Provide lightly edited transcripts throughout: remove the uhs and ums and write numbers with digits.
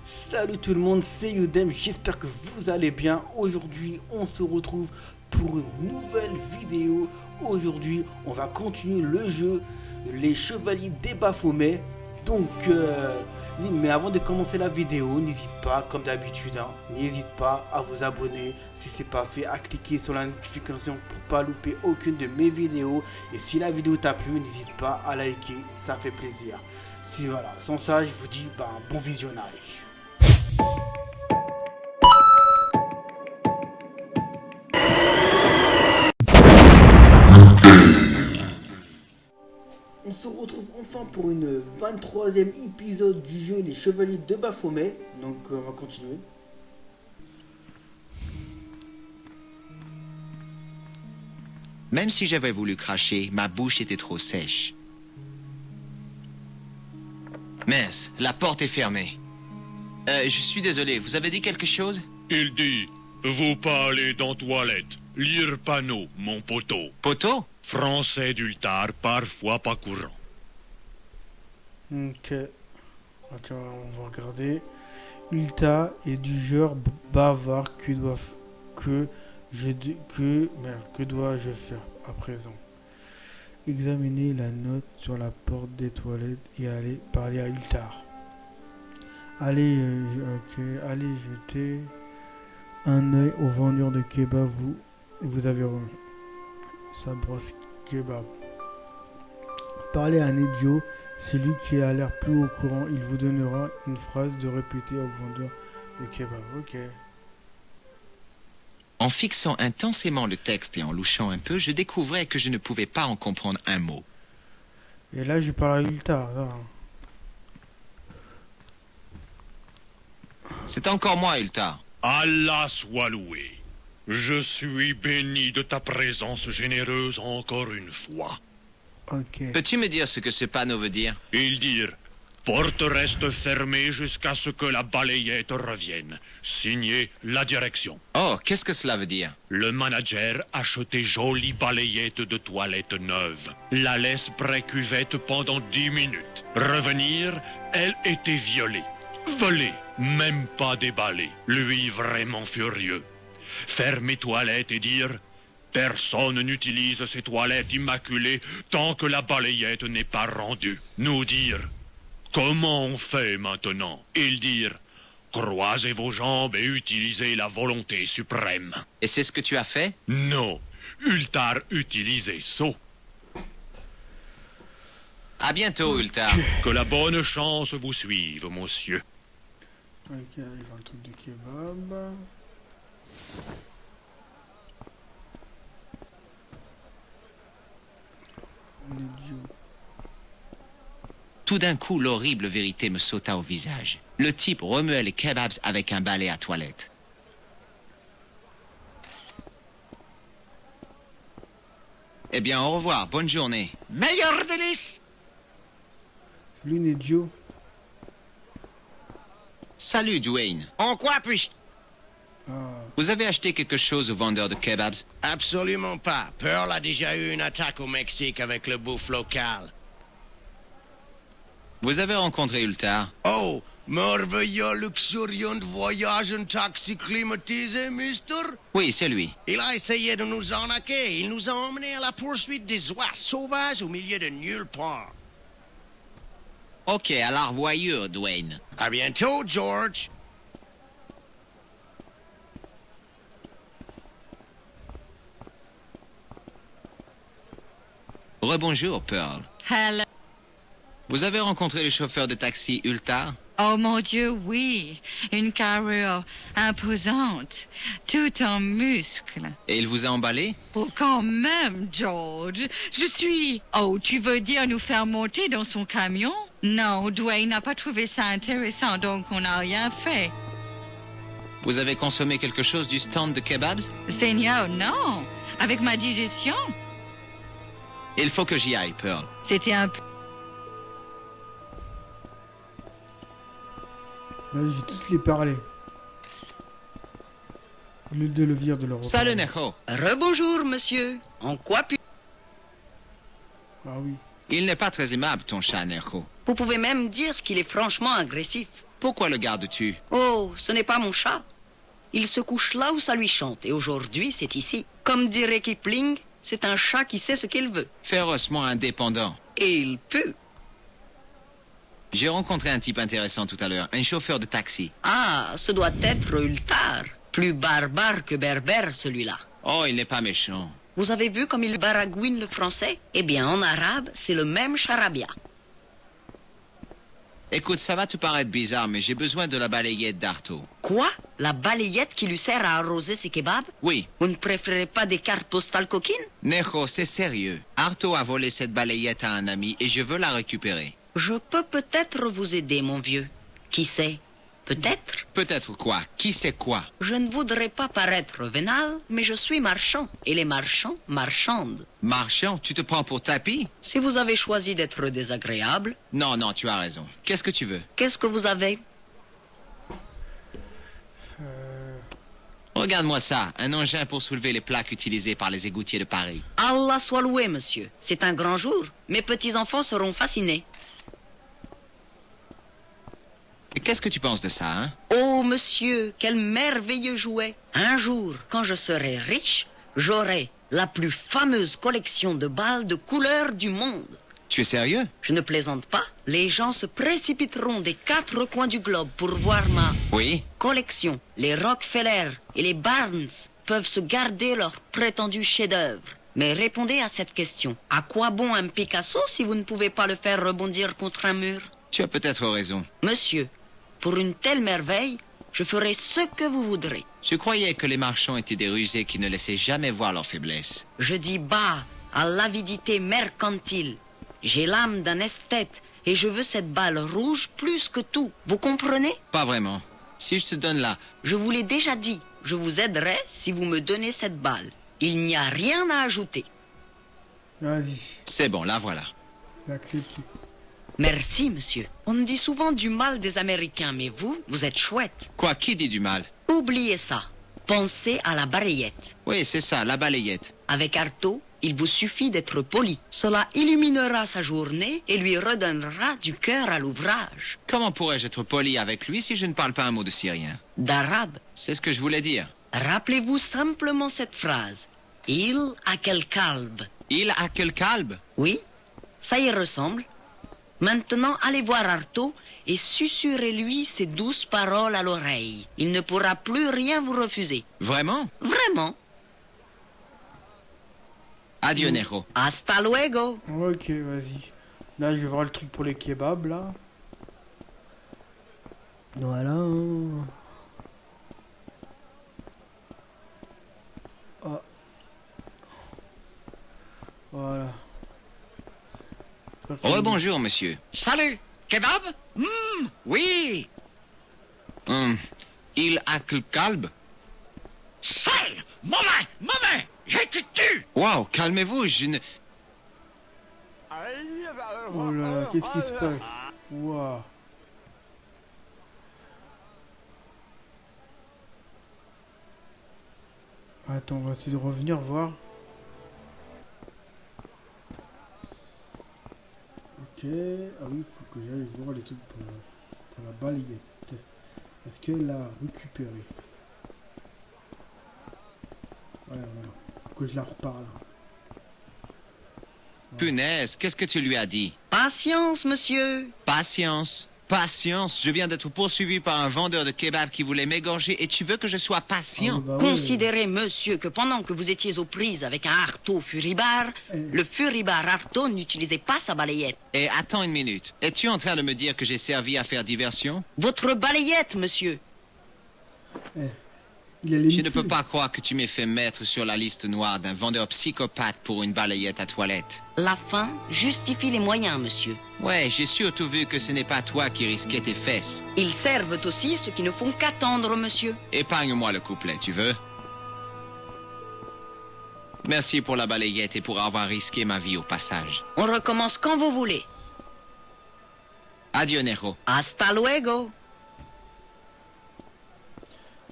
Salut tout le monde, c'est Yudem, j'espère que vous allez bien. Aujourd'hui, on se retrouve pour une nouvelle vidéo. Aujourd'hui, on va continuer le jeu Les Chevaliers des Baphomet. Mais avant de commencer la vidéo, n'hésite pas, comme d'habitude, n'hésite pas à vous abonner si c'est pas fait, à cliquer sur la notification pour pas louper aucune de mes vidéos. Et si la vidéo t'a plu, n'hésite pas à liker, ça fait plaisir. Si voilà, sans ça, je vous dis bon visionnage. On se retrouve enfin pour une 23e épisode du jeu Les Chevaliers de Baphomet. Donc on va continuer. Même si j'avais voulu cracher, ma bouche était trop sèche. Mince, la porte est fermée. Je suis désolé, vous avez dit quelque chose? Il dit, vous parlez dans toilette, lire panneau, mon poteau. Poteau? Français d'Ultar, parfois pas courant. Ok. Attends, on va regarder. Ulta est du genre bavard que dois-je faire à présent? Examiner la note sur la porte des toilettes et aller parler à Ultar. Allez jeter un œil au vendeur de kebab. Vous avez sa brosse kebab. Parlez à un idiot, c'est lui qui a l'air plus au courant. Il vous donnera une phrase de répéter au vendeur de kebab. Ok. En fixant intensément le texte et en louchant un peu, je découvrais que je ne pouvais pas en comprendre un mot. Et là, je parle à Ultar. Là. C'est encore moi, Ultar. Allah soit loué. Je suis béni de ta présence généreuse encore une fois. Ok. Peux-tu me dire ce que ce panneau veut dire? Ils dirent, porte reste fermée jusqu'à ce que la balayette revienne. Signé la direction. Oh, qu'est-ce que cela veut dire? Le manager achetait jolie balayette de toilette neuve. La laisse pré-cuvette pendant 10 minutes. Revenir, elle était violée. Volée, même pas déballée. Lui vraiment furieux. Faire mes toilettes et dire « Personne n'utilise ces toilettes immaculées tant que la balayette n'est pas rendue. » Nous dire « Comment on fait maintenant ?» Ils dirent « Croisez vos jambes et utilisez la volonté suprême. » Et c'est ce que tu as fait? Non, Ultar utilisait ça. À bientôt, Ultar. Que la bonne chance vous suive, monsieur. Ok, il va le truc de kebab. On est idiot. Tout d'un coup, l'horrible vérité me sauta au visage. Le type remuait les kebabs avec un balai à toilette. Eh bien, au revoir, bonne journée. Meilleur délice! Lui, un idiot. Salut, Dwayne. En quoi puis-je... Vous avez acheté quelque chose au vendeur de kebabs? Absolument pas. Pearl a déjà eu une attaque au Mexique avec le bouffe local. Vous avez rencontré Ultar? Oh, merveilleux luxuriant voyage en taxi climatisé, mister? Oui, c'est lui. Il a essayé de nous arnaquer. Il nous a emmenés à la poursuite des oies sauvages au milieu de nulle part. Ok, à la revoyure, Dwayne. À bientôt, George. Rebonjour, Pearl. Hello. Vous avez rencontré le chauffeur de taxi Ultar? Oh mon Dieu, oui. Une carrure imposante, tout en muscles. Et il vous a emballé? Oh, quand même, George. Je suis... Oh, tu veux dire nous faire monter dans son camion? Non, Dwayne n'a pas trouvé ça intéressant, donc on n'a rien fait. Vous avez consommé quelque chose du stand de kebabs? Seigneur, non. Avec ma digestion, Il faut que j'y aille, Pearl. c'était un peu... Là, je vais tous les parler. Au lieu de le virer de leur Salut, reparler. Neho. Rebonjour, monsieur. En quoi puis... Ah oui. Il n'est pas très aimable, ton chat, Neho. Vous pouvez même dire qu'il est franchement agressif. Pourquoi le gardes-tu? Oh, ce n'est pas mon chat. Il se couche là où ça lui chante, et aujourd'hui, c'est ici. Comme dirait Kipling, c'est un chat qui sait ce qu'il veut. Férocement indépendant. Et il pue. J'ai rencontré un type intéressant tout à l'heure, un chauffeur de taxi. Ah, ce doit être Ultar. Plus barbare que berbère, celui-là. Oh, il n'est pas méchant. Vous avez vu comme il baragouine le français? Eh bien, en arabe, c'est le même charabia. Écoute, ça va te paraître bizarre, mais j'ai besoin de la balayette d'Arto. Quoi? La balayette qui lui sert à arroser ses kebabs? Oui. Vous ne préférez pas des cartes postales coquines? Nejo, c'est sérieux. Arto a volé cette balayette à un ami et je veux la récupérer. Je peux peut-être vous aider, mon vieux. Qui sait? Peut-être? Peut-être quoi? Qui sait quoi? Je ne voudrais pas paraître vénal, mais je suis marchand. Et les marchands marchandent. Marchand, tu te prends pour tapis? Si vous avez choisi d'être désagréable, Non, non, tu as raison. Qu'est-ce que tu veux? qu'est-ce que vous avez? Regarde-moi ça, un engin pour soulever les plaques utilisées par les égoutiers de Paris. Allah soit loué, monsieur. C'est un grand jour. Mes petits-enfants seront fascinés. Et qu'est-ce que tu penses de ça, hein? Oh, monsieur, quel merveilleux jouet. Un jour, quand je serai riche, j'aurai la plus fameuse collection de balles de couleur du monde. Tu es sérieux? Je ne plaisante pas. Les gens se précipiteront des 4 coins du globe pour voir ma Oui? collection. Les Rockefeller et les Barnes peuvent se garder leur prétendu chef-d'œuvre. Mais répondez à cette question. À quoi bon un Picasso si vous ne pouvez pas le faire rebondir contre un mur? Tu as peut-être raison. Monsieur, pour une telle merveille, je ferai ce que vous voudrez. Je croyais que les marchands étaient des rusés qui ne laissaient jamais voir leurs faiblesses. Je dis bas à l'avidité mercantile. J'ai l'âme d'un esthète et je veux cette balle rouge plus que tout. Vous comprenez? Pas vraiment. Si je te donne là, Je vous l'ai déjà dit. Je vous aiderai si vous me donnez cette balle. Il n'y a rien à ajouter. Vas-y, c'est bon, la voilà. j'ai accepté. Merci, monsieur. On me dit souvent du mal des Américains, mais vous êtes chouette. Quoi, qui dit du mal? Oubliez ça. Pensez à la balayette. Oui, c'est ça, la balayette. Avec Artaud, il vous suffit d'être poli. Cela illuminera sa journée et lui redonnera du cœur à l'ouvrage. Comment pourrais-je être poli avec lui si je ne parle pas un mot de syrien? D'arabe, C'est ce que je voulais dire. rappelez-vous simplement cette phrase. Il a quel calbe. Il a quel calbe? Oui, ça y ressemble. Maintenant, allez voir Artaud et susurrez-lui ces douces paroles à l'oreille. Il ne pourra plus rien vous refuser. Vraiment? Vraiment. Adieu, Nero. Hasta luego. Ok, vas-y. Là, je vais voir le truc pour les kebabs, là. Voilà. Ah. Voilà. Rebonjour, monsieur. Salut. Kebab? Oui. Il a quel calbe? Sale. Mauvais. Je te tue. Wow, calmez-vous, je ne... Oh là là, qu'est-ce qui se passe? Waouh. Attends, on va essayer de revenir voir. Ok. Ah oui, il faut que j'aille voir les trucs pour la balayette. Est-ce qu'elle l'a récupéré? Ouais, faut que je la reparle. Punaise, qu'est-ce que tu lui as dit? Patience, monsieur. Patience. Patience, je viens d'être poursuivi par un vendeur de kebab qui voulait m'égorger et tu veux que je sois patient? Bah ouais. Considérez, monsieur, que pendant que vous étiez aux prises avec un Artaud furibard, le furibard Artaud n'utilisait pas sa balayette. Et attends une minute. Es-tu en train de me dire que j'ai servi à faire diversion? Votre balayette, monsieur. Il allait Je me ne peux tuer. pas croire que tu m'aies fait mettre sur la liste noire d'un vendeur psychopathe pour une balayette à toilette. La fin justifie les moyens, monsieur. Ouais, j'ai surtout vu que ce n'est pas toi qui risquais tes fesses. Ils servent aussi ceux qui ne font qu'attendre, monsieur. Épargne-moi le couplet, tu veux? Merci pour la balayette et pour avoir risqué ma vie au passage. On recommence quand vous voulez. Adieu, Nero. Hasta luego.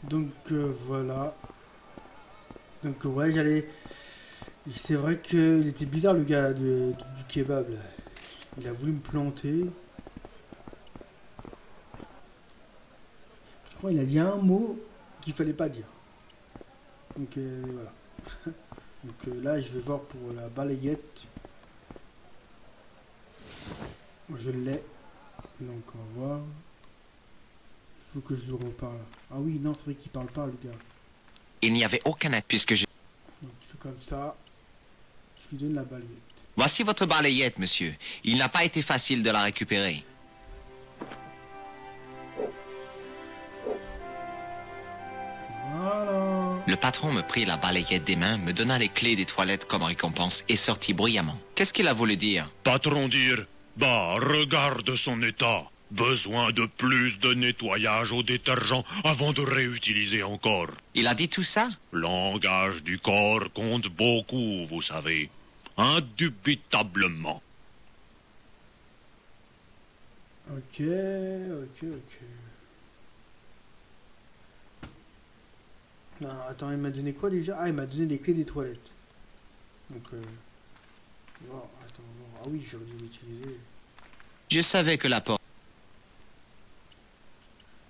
Donc voilà. Donc ouais, j'allais... C'est vrai qu'il était bizarre le gars du kebab là. Il a voulu me planter. crois qu'il a dit un mot qu'il fallait pas dire. Donc voilà. Donc là, je vais voir pour la balayette. Je l'ai. Donc on va voir. Il faut que je lui reparle. Ah oui, non, c'est vrai qu'il parle pas, le gars. Il n'y avait aucun aide puisque je... Donc tu fais comme ça. Tu lui donnes la balayette. Voici votre balayette, monsieur. Il n'a pas été facile de la récupérer. Voilà. Le patron me prit la balayette des mains, me donna les clés des toilettes comme récompense et sortit bruyamment. Qu'est-ce qu'il a voulu dire? Patron dire, bah, regarde son état. Besoin de plus de nettoyage au détergent avant de réutiliser encore. Il a dit tout ça? Langage du corps compte beaucoup, vous savez. Indubitablement. Ok. Non, attends, il m'a donné quoi déjà? Ah, il m'a donné les clés des toilettes. Donc, bon, attends, bon. Ah oui, j'aurais dû l'utiliser. Je savais que la porte...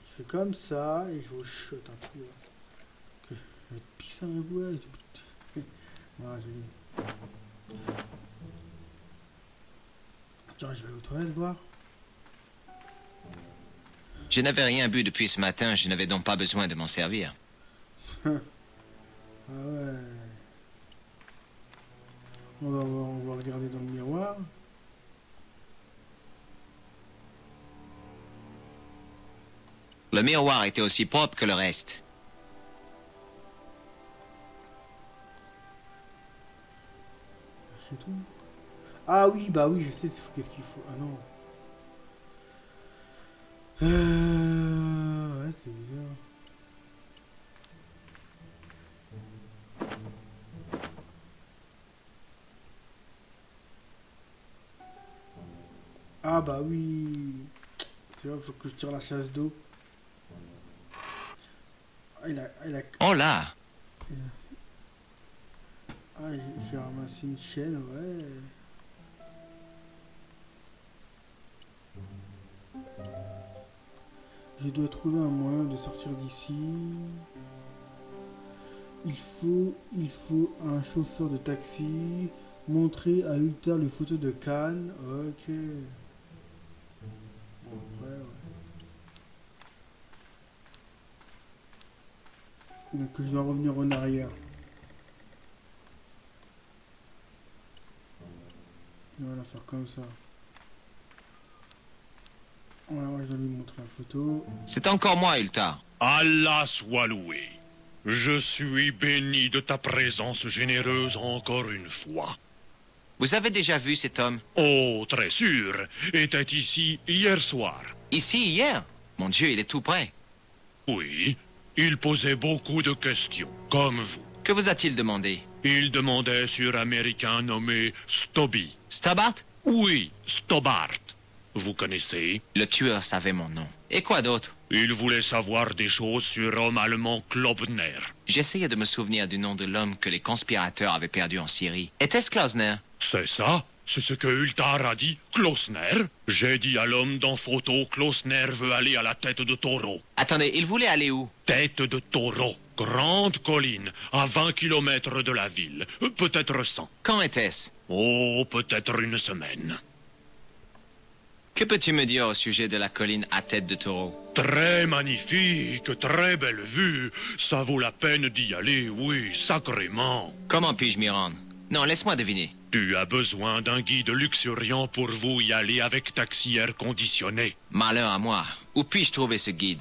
Je fais comme ça et je vous shot un peu. Que je vais te pisser un bois et tout. Voilà, joli. Tiens, je vais aller aux toilettes voir. Je n'avais rien bu depuis ce matin, je n'avais donc pas besoin de m'en servir. Ah ouais. On va voir, on va regarder dans le miroir. Le miroir était aussi propre que le reste. C'est tout. Ah oui, bah oui, je sais qu'est-ce qu'il faut. Ah non. Ouais, c'est bizarre. Ah bah oui. C'est vrai, il faut que je tire la chasse d'eau. Ah, il a... Oh là! Ah, j'ai ramassé une chaîne, ouais. Je dois trouver un moyen de sortir d'ici. Il faut un chauffeur de taxi. Montrer à Ultar les photos de Cannes. Ok. Bon, après, ouais. Donc je dois revenir en arrière. On va la faire comme ça. Voilà, je dois lui montrer la photo. C'est encore moi, Ultar. Allah soit loué. Je suis béni de ta présence généreuse encore une fois. Vous avez déjà vu cet homme? Oh, très sûr, était ici hier soir. Ici, hier? Mon Dieu, il est tout près. Oui, il posait beaucoup de questions, comme vous. Que vous a-t-il demandé? Il demandait sur Américain nommé Stobby. Stobart? Oui, Stobart. Vous connaissez? Le tueur savait mon nom. Et quoi d'autre? Il voulait savoir des choses sur l'homme allemand Klobner. J'essayais de me souvenir du nom de l'homme que les conspirateurs avaient perdu en Syrie. Était-ce Klausner? C'est ça? C'est ce que Ultar a dit, Klausner? J'ai dit à l'homme dans photo, Klausner veut aller à la tête de taureau. Attendez, il voulait aller où? Tête de taureau. Grande colline, à 20 kilomètres de la ville. Peut-être 100. Quand était-ce? Oh, peut-être une semaine. Que peux-tu me dire au sujet de la colline à tête de taureau? Très magnifique, très belle vue. Ça vaut la peine d'y aller, oui, sacrément. Comment puis-je m'y rendre? Non, laisse-moi deviner. Tu as besoin d'un guide luxuriant pour vous y aller avec taxi air conditionné. Malheur à moi. Où puis-je trouver ce guide?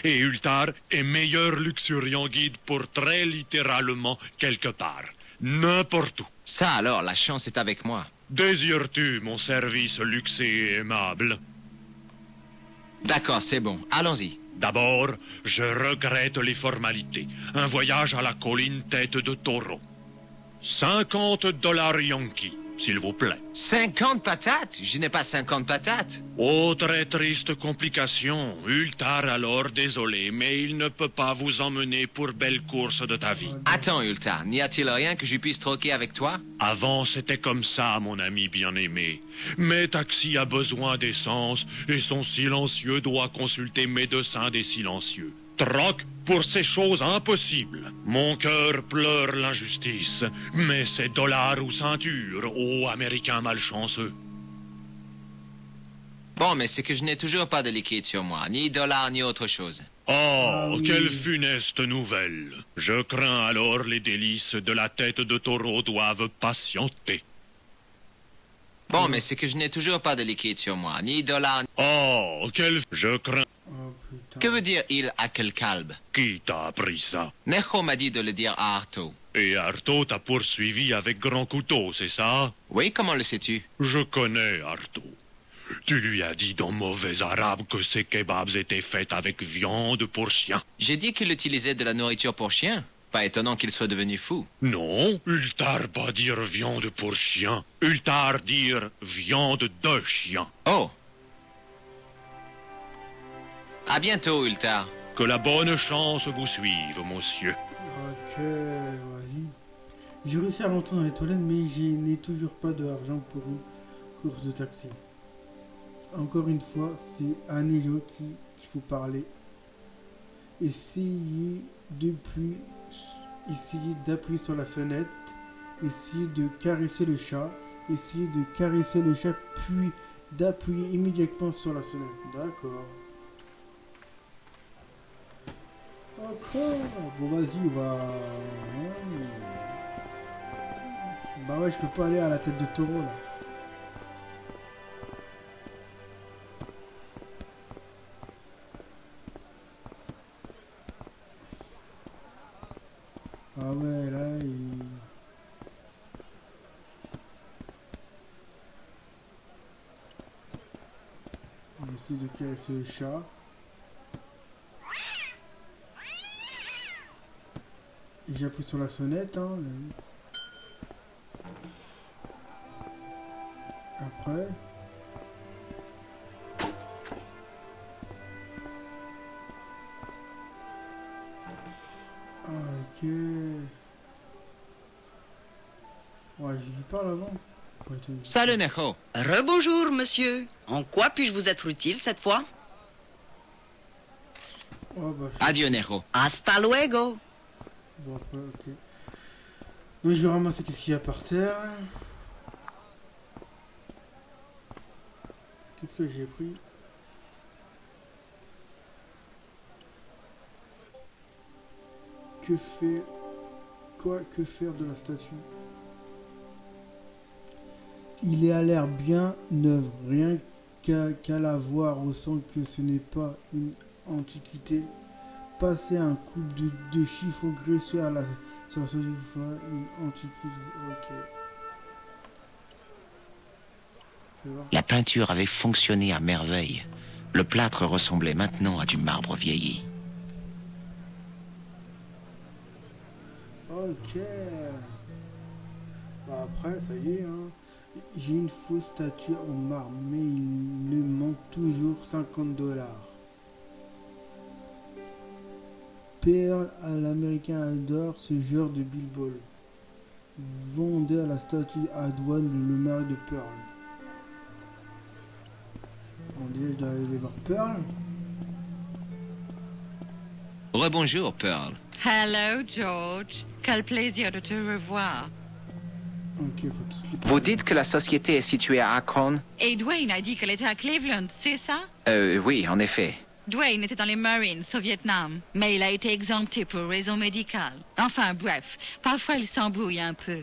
Et Ultar est meilleur luxuriant guide pour très littéralement quelque part. N'importe où. Ça alors, la chance est avec moi. Désires-tu mon service luxé et aimable? D'accord, c'est bon. Allons-y. D'abord, je regrette les formalités. Un voyage à la colline tête de taureau. $50 Yankee, s'il vous plaît. 50 patates? Je n'ai pas 50 patates. Oh, très triste complication. Ultar alors, désolé, mais il ne peut pas vous emmener pour belle course de ta vie. Attends, Ultar, n'y a-t-il rien que je puisse troquer avec toi? Avant, c'était comme ça, mon ami bien-aimé. Mais Taxi a besoin d'essence et son silencieux doit consulter médecin des silencieux. troc pour ces choses impossibles. Mon cœur pleure l'injustice, mais c'est dollar ou ceinture, ô Américains malchanceux. Bon, mais c'est que je n'ai toujours pas de liquide sur moi, ni dollar, ni autre chose. Oh, oui. quelle funeste nouvelle. Je crains alors les délices de la tête de taureau doivent patienter. Bon, mais c'est que je n'ai toujours pas de liquide sur moi, ni dollar. Oh, quelle... Je crains... Oh putain. Que veut dire il a quel calbe? Qui t'a appris ça? Necho m'a dit de le dire à Arto. Et Arto t'a poursuivi avec grand couteau, c'est ça? Oui, comment le sais-tu? Je connais Arto. Tu lui as dit dans mauvais arabe que ces kebabs étaient faits avec viande pour chien. J'ai dit qu'il utilisait de la nourriture pour chien. Pas étonnant qu'il soit devenu fou. Non, Ultar pas dire viande pour chien. Ultar dire viande de chien. Oh. À bientôt, Ultar. Que la bonne chance vous suive, monsieur. Ok, vas-y. J'ai réussi à rentrer dans les toilettes, mais je n'ai toujours pas d'argent pour une course de taxi. Encore une fois, c'est à Nejo qu'il faut parler. Essayez d'appuyer sur la sonnette. Essayez de caresser le chat. Essayez de caresser le chat, puis d'appuyer immédiatement sur la sonnette. D'accord. D'accord. Bon, vas-y, on va... Bah ouais, je peux pas aller à la tête de taureau, là. Ah ouais, là, il... On essaie de caresser le chat. Et j'appuie sur la sonnette, hein. Après... Ok. Ouais, je lui parle avant. Salut, Necho. Rebonjour, monsieur. En quoi puis-je vous être utile cette fois? Oh, bah, Adieu, Necho. Hasta luego. bon, après, ok. Donc, je vais ramasser qu'est-ce qu'il y a par terre. Qu'est-ce que j'ai pris? Que faire de la statue? Il est à l'air bien neuf, rien qu'à la voir, on sent que ce n'est pas une antiquité. Passer un coupe de chiffon graisseux à la sur la statue, une antiquité. Ok. Fais voir. La peinture avait fonctionné à merveille. Le plâtre ressemblait maintenant à du marbre vieilli. Ok. Bah après, ça y est, hein. J'ai une fausse statue en marbre, mais il me manque toujours $50. Pearl à l'américain adore ce genre de billboard. Vendez à la statue à douane le mari de Pearl. On dirait que je dois aller voir Pearl. Rebonjour, Pearl. Hello, George. Quel plaisir de te revoir. Ok, faut tous les Vous dites que la société est située à Akron? Et Dwayne a dit qu'elle était à Cleveland, c'est ça? Oui, en effet. Dwayne était dans les Marines au Vietnam, mais il a été exempté pour raison médicale. Enfin bref, parfois il s'embrouille un peu.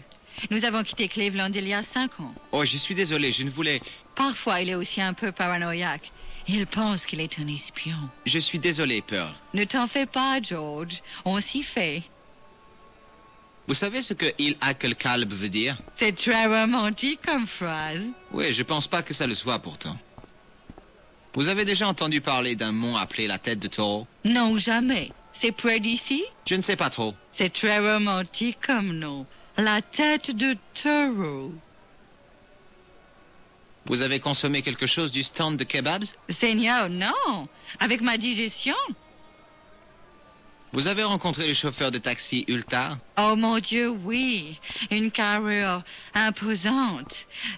Nous avons quitté Cleveland il y a 5 ans. Oh, je suis désolé, je ne voulais... Parfois il est aussi un peu paranoïaque. Il pense qu'il est un espion. Je suis désolé, Pearl. Ne t'en fais pas, George. On s'y fait. Vous savez ce que il a quel calbe veut dire? C'est très romantique comme phrase. Oui, je pense pas que ça le soit pourtant. Vous avez déjà entendu parler d'un mont appelé la tête de taureau? Non, jamais. C'est près d'ici? Je ne sais pas trop. C'est très romantique comme nom. La tête de taureau. Vous avez consommé quelque chose du stand de kebabs? Seigneur, non. Avec ma digestion. Vous avez rencontré le chauffeur de taxi Ultar? Oh mon Dieu, oui. Une carrure imposante.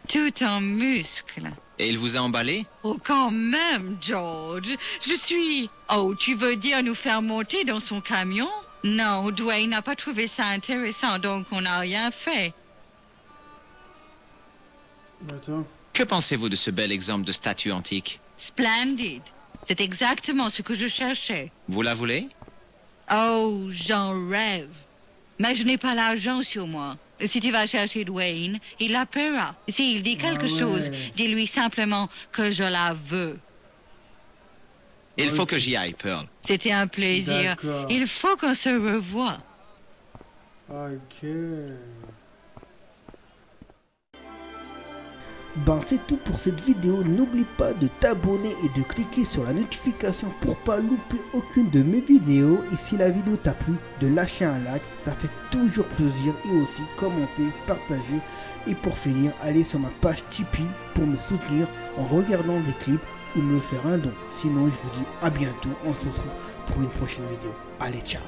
Tout en muscles. Et il vous a emballé? Oh, quand même, George. Je suis Oh, tu veux dire nous faire monter dans son camion? Non, Dwayne n'a pas trouvé ça intéressant, donc on n'a rien fait. Attends. Que pensez-vous de ce bel exemple de statue antique? Splendide. C'est exactement ce que je cherchais. Vous la voulez? Oh, j'en rêve. Mais je n'ai pas l'argent sur moi. Si tu vas chercher Dwayne, il la paiera. S'il dit quelque chose, dis-lui simplement que je la veux. Il faut que j'y aille, Pearl. C'était un plaisir. D'accord. Il faut qu'on se revoie. Ok. Ben c'est tout pour cette vidéo, n'oublie pas de t'abonner et de cliquer sur la notification pour pas louper aucune de mes vidéos. Et si la vidéo t'a plu, de lâcher un like, ça fait toujours plaisir. Et aussi commenter, partager. Et pour finir, allez sur ma page Tipeee pour me soutenir en regardant des clips ou me faire un don. Sinon je vous dis à bientôt, on se retrouve pour une prochaine vidéo. Allez, ciao.